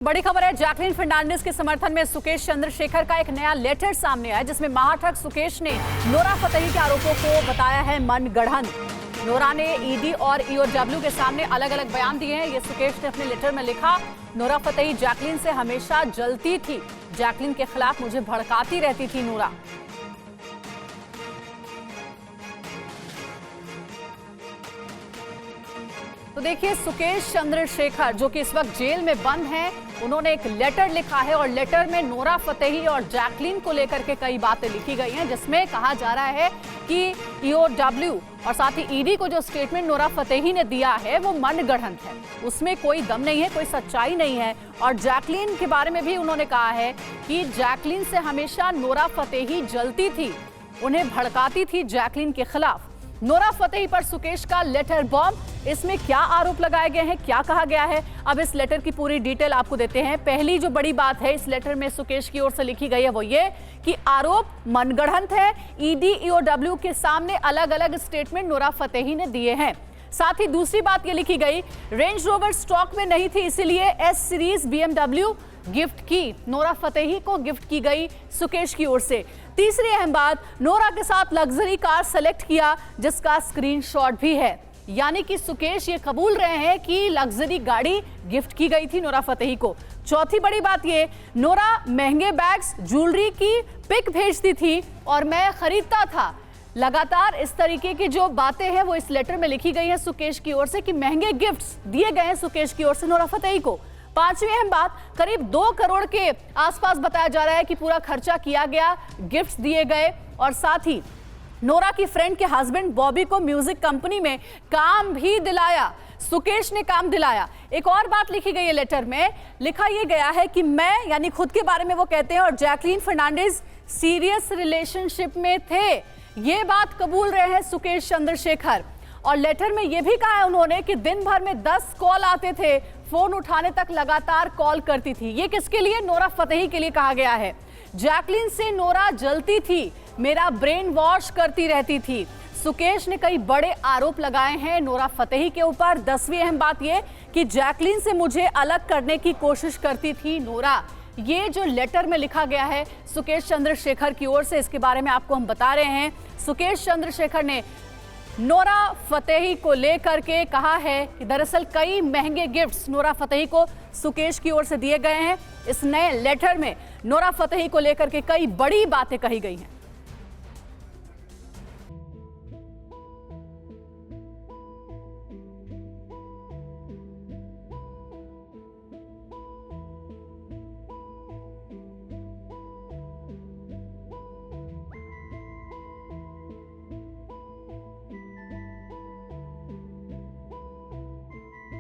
बड़ी खबर है, जैकलीन फर्नांडिस के समर्थन में सुकेश चंद्रशेखर का एक नया लेटर सामने आया जिसमें महाठग सुकेश ने नोरा फतेही के आरोपों को बताया है मनगढ़ंत। नोरा ने ईडी और ईओडब्ल्यू के सामने अलग अलग बयान दिए हैं। ये सुकेश ने अपने लेटर में लिखा, नोरा फतेही जैकलीन से हमेशा जलती थी, जैकलीन के खिलाफ मुझे भड़काती रहती थी नोरा। तो देखिए, सुकेश चंद्रशेखर जो कि इस वक्त जेल में बंद हैं, उन्होंने एक लेटर लिखा है और लेटर में नोरा फतेही और जैकलीन को लेकर के कई बातें लिखी गई हैं, जिसमें कहा जा रहा है कि ईओडब्ल्यू और साथ ही ईडी को जो स्टेटमेंट नोरा फतेही ने दिया है वो मनगढ़ंत है, उसमें कोई दम नहीं है, कोई सच्चाई नहीं है। और जैकलीन के बारे में भी उन्होंने कहा है कि जैकलीन से हमेशा नोरा फतेही जलती थी, उन्हें भड़काती थी जैकलीन के खिलाफ। नोरा फतेही पर सुकेश का लेटर बॉम्ब, इसमें क्या आरोप लगाए गए हैं, क्या कहा गया है, अब इस लेटर की पूरी डिटेल आपको देते हैं। पहली जो बड़ी बात है इस लेटर में सुकेश की ओर से लिखी गई है वो ये कि आरोप मनगढ़ंत है। ईडी ईओडब्ल्यू के सामने अलग अलग स्टेटमेंट नोरा फतेही ने दिए हैं। साथ ही दूसरी बात ये लिखी गई, रेंज रोवर स्टॉक में नहीं थी, इसीलिए एस सीरीज BMW गिफ्ट की, नोरा फतेही को गिफ्ट की गई सुकेश की ओर से। तीसरी अहम बात, नोरा के साथ लग्जरी कार सेलेक्ट किया जिसका स्क्रीनशॉट भी है, यानी कि सुकेश ये कबूल रहे हैं कि लग्जरी गाड़ी गिफ्ट की गई थी नोरा फतेही को। चौथी बड़ी बात ये, नोरा महंगे बैग्स ज्वेलरी की पिक भेजती थी और मैं खरीदता था। लगातार इस तरीके की जो बातें हैं वो इस लेटर में लिखी गई हैं सुकेश की ओर से कि महंगे गिफ्ट्स दिए गए हैं सुकेश की ओर से नोरा फतेही को। पांचवी अहम बात, करीब 2 करोड़ के आसपास बताया जा रहा है कि पूरा खर्चा किया गया, गिफ्ट्स दिए गए और साथ ही नोरा की फ्रेंड के हस्बैंड बॉबी को म्यूजिक कंपनी में काम भी दिलाया, सुकेश ने काम दिलाया। एक और बात लिखी गई है लेटर में, लिखा यह गया है कि मैं, यानी खुद के बारे में वो कहते हैं, और जैकलीन फर्नांडिस सीरियस रिलेशनशिप में थे, ये बात कबूल रहे हैं सुकेश चंद्रशेखर। और लेटर में यह भी कहा है उन्होंने कि दिन भर में 10 कॉल आते थे, फोन उठाने तक लगातार कॉल करती थी। ये किसके लिए? नोरा फतेही के लिए कहा गया है। जैकलीन से नोरा जलती थी, मेरा ब्रेन वॉश करती रहती थी। सुकेश ने कई बड़े आरोप लगाए हैं नोरा फतेही के ऊपर। 10वीं अहम बात यह कि जैकलीन से मुझे अलग करने की कोशिश करती थी नोरा। ये जो लेटर में लिखा गया है सुकेश चंद्रशेखर की ओर से, इसके बारे में आपको हम बता रहे हैं। सुकेश चंद्रशेखर ने नोरा फतेही को लेकर के कहा है कि दरअसल कई महंगे गिफ्ट्स नोरा फतेही को सुकेश की ओर से दिए गए हैं। इस नए लेटर में नोरा फतेही को लेकर के कई बड़ी बातें कही गई हैं।